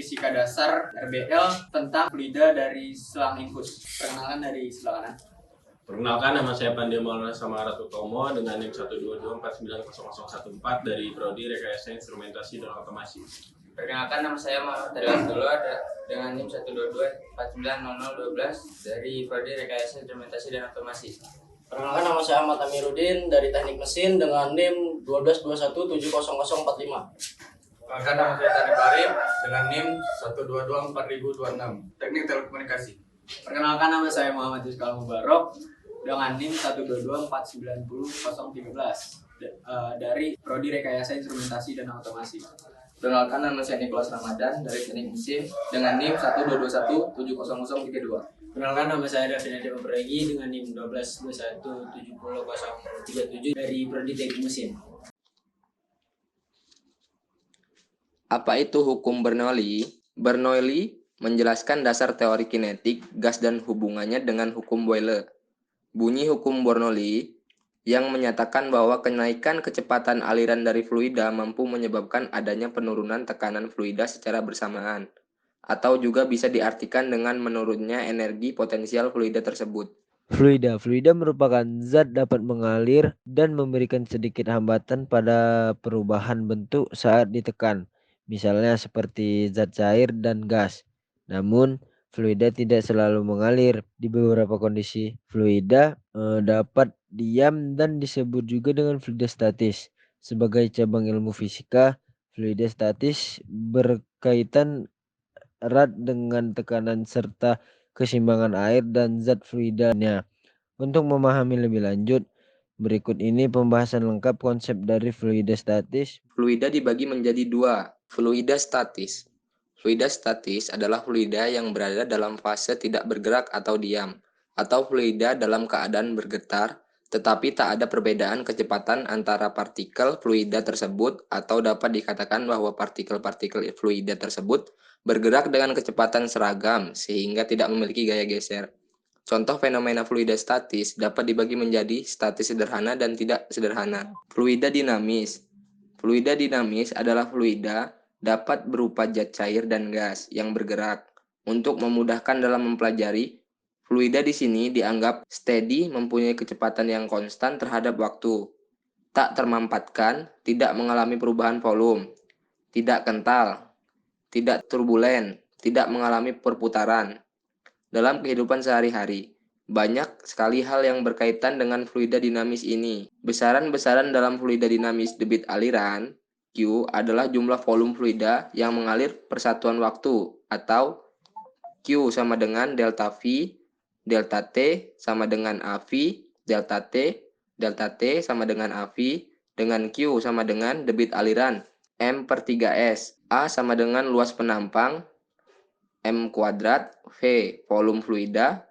Fisika Dasar RBL tentang fluida dari selang infus. Perkenalan dari sebelah kanan. Perkenalkan, nama saya Pandya Maulana Samarat Utomo dengan NIM 122490014 dari Prodi Rekayasa Instrumentasi dan Otomasi. Perkenalkan, nama saya Muhammad Ridwan Dulu dengan NIM 122490012 dari Prodi Rekayasa Instrumentasi dan Otomasi. Perkenalkan, nama saya Ahmad Amiruddin dari Teknik Mesin dengan NIM 122170045. Perkenalkan, nama saya Tani Barib dengan NIM 1224026 Teknik Telekomunikasi. Perkenalkan, nama saya Muhammad Rizkal Mubarok dengan NIM 122490013 dari Prodi Rekayasa Instrumentasi dan Otomasi. Perkenalkan, nama saya Nicholas Ramadan dari Teknik Mesin dengan NIM 122170032. Perkenalkan, nama saya Davin Ade Memperegi dengan NIM 122170037 dari Prodi Teknik Mesin. Apa itu hukum Bernoulli? Bernoulli menjelaskan dasar teori kinetik gas dan hubungannya dengan hukum Boyle. Bunyi hukum Bernoulli yang menyatakan bahwa kenaikan kecepatan aliran dari fluida mampu menyebabkan adanya penurunan tekanan fluida secara bersamaan, atau juga bisa diartikan dengan menurunnya energi potensial fluida tersebut. Fluida merupakan zat dapat mengalir dan memberikan sedikit hambatan pada perubahan bentuk saat ditekan, misalnya seperti zat cair dan gas. Namun, fluida tidak selalu mengalir. Di beberapa kondisi, fluida dapat diam dan disebut juga dengan fluida statis. Sebagai cabang ilmu fisika, fluida statis berkaitan erat dengan tekanan serta keseimbangan air dan zat fluidanya. Untuk memahami lebih lanjut, berikut ini pembahasan lengkap konsep dari fluida statis. Fluida dibagi menjadi dua. Fluida statis. Fluida statis adalah fluida yang berada dalam fase tidak bergerak atau diam, atau fluida dalam keadaan bergetar, tetapi tak ada perbedaan kecepatan antara partikel fluida tersebut, atau dapat dikatakan bahwa partikel-partikel fluida tersebut bergerak dengan kecepatan seragam sehingga tidak memiliki gaya geser. Contoh fenomena fluida statis dapat dibagi menjadi statis sederhana dan tidak sederhana. Fluida dinamis. Fluida dinamis adalah fluida dapat berupa zat cair dan gas yang bergerak. Untuk memudahkan dalam mempelajari, fluida di sini dianggap steady, mempunyai kecepatan yang konstan terhadap waktu, tak termampatkan, tidak mengalami perubahan volume, tidak kental, tidak turbulen, tidak mengalami perputaran. Dalam kehidupan sehari-hari, banyak sekali hal yang berkaitan dengan fluida dinamis ini. Besaran-besaran dalam fluida dinamis debit aliran Q adalah jumlah volume fluida yang mengalir per satuan waktu, atau Q sama dengan delta V, delta T sama dengan AV, delta T sama dengan AV, dengan Q sama dengan debit aliran M per 3S, A sama dengan luas penampang, M kuadrat, V volume fluida,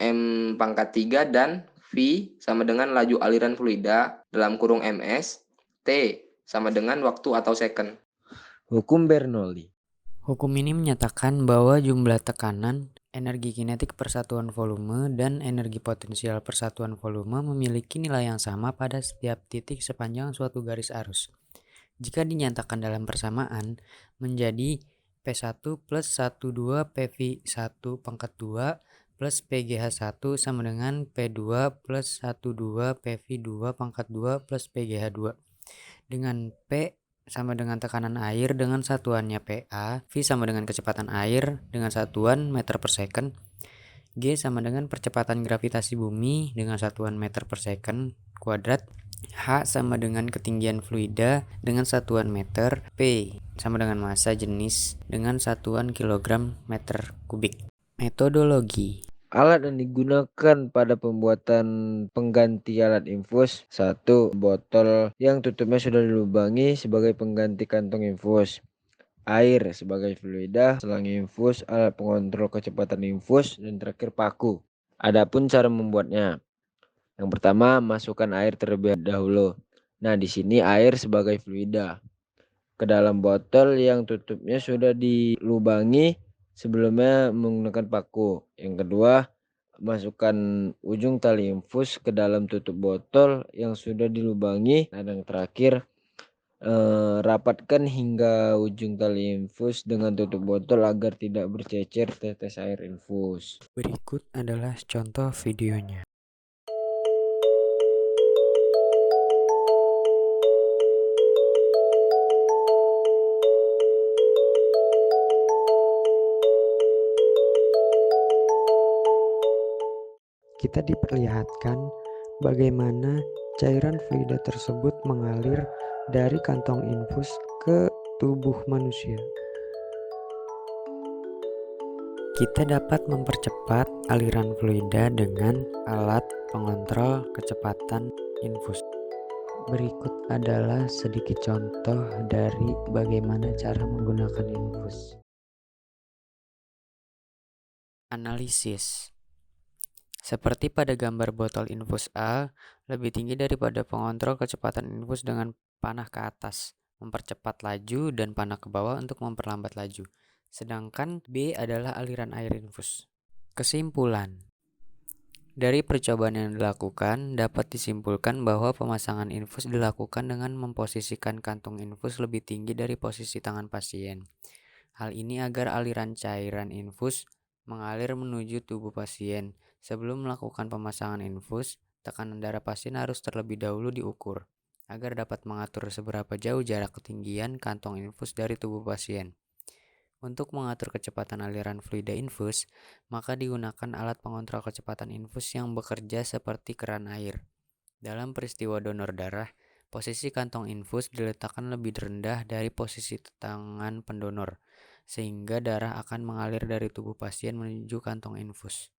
M pangkat 3, dan V sama dengan laju aliran fluida dalam kurung MS, T sama dengan waktu atau second. Hukum Bernoulli. Hukum ini menyatakan bahwa jumlah tekanan, energi kinetik per satuan volume, dan energi potensial per satuan volume memiliki nilai yang sama pada setiap titik sepanjang suatu garis arus. Jika dinyatakan dalam persamaan, menjadi P1 plus 12 PV1 pangkat 2 plus PGH1 sama dengan P2 plus 12 PV2 pangkat 2 plus PGH2. Dengan P sama dengan tekanan air dengan satuannya PA, V sama dengan kecepatan air dengan satuan meter per second, G sama dengan percepatan gravitasi bumi dengan satuan meter per second kuadrat, H sama dengan ketinggian fluida dengan satuan meter, P sama dengan massa jenis dengan satuan kilogram meter kubik. Metodologi. Alat yang digunakan pada pembuatan pengganti alat infus. 1. Botol yang tutupnya sudah dilubangi sebagai pengganti kantong infus. Air sebagai fluida, selang infus, alat pengontrol kecepatan infus, dan terakhir paku. Adapun cara membuatnya. Yang pertama, masukkan air terlebih dahulu. Nah, di sini air sebagai fluida ke dalam botol yang tutupnya sudah dilubangi sebelumnya menggunakan paku. Yang kedua, masukkan ujung tali infus ke dalam tutup botol yang sudah dilubangi. Dan yang terakhir, Rapatkan hingga ujung tali infus dengan tutup botol agar tidak bercecer tetes air infus. Berikut adalah contoh videonya. Kita diperlihatkan bagaimana cairan fluida tersebut mengalir dari kantong infus ke tubuh manusia. Kita dapat mempercepat aliran fluida dengan alat pengontrol kecepatan infus. Berikut adalah sedikit contoh dari bagaimana cara menggunakan infus. Analisis. Seperti pada gambar botol infus A, lebih tinggi daripada pengontrol kecepatan infus dengan panah ke atas, mempercepat laju, dan panah ke bawah untuk memperlambat laju. Sedangkan B adalah aliran air infus. Kesimpulan. Dari percobaan yang dilakukan, dapat disimpulkan bahwa pemasangan infus dilakukan dengan memposisikan kantung infus lebih tinggi dari posisi tangan pasien. Hal ini agar aliran cairan infus mengalir menuju tubuh pasien. Sebelum melakukan pemasangan infus, tekanan darah pasien harus terlebih dahulu diukur, agar dapat mengatur seberapa jauh jarak ketinggian kantong infus dari tubuh pasien. Untuk mengatur kecepatan aliran fluida infus, maka digunakan alat pengontrol kecepatan infus yang bekerja seperti keran air. Dalam peristiwa donor darah, posisi kantong infus diletakkan lebih rendah dari posisi tangan pendonor, sehingga darah akan mengalir dari tubuh pasien menuju kantong infus.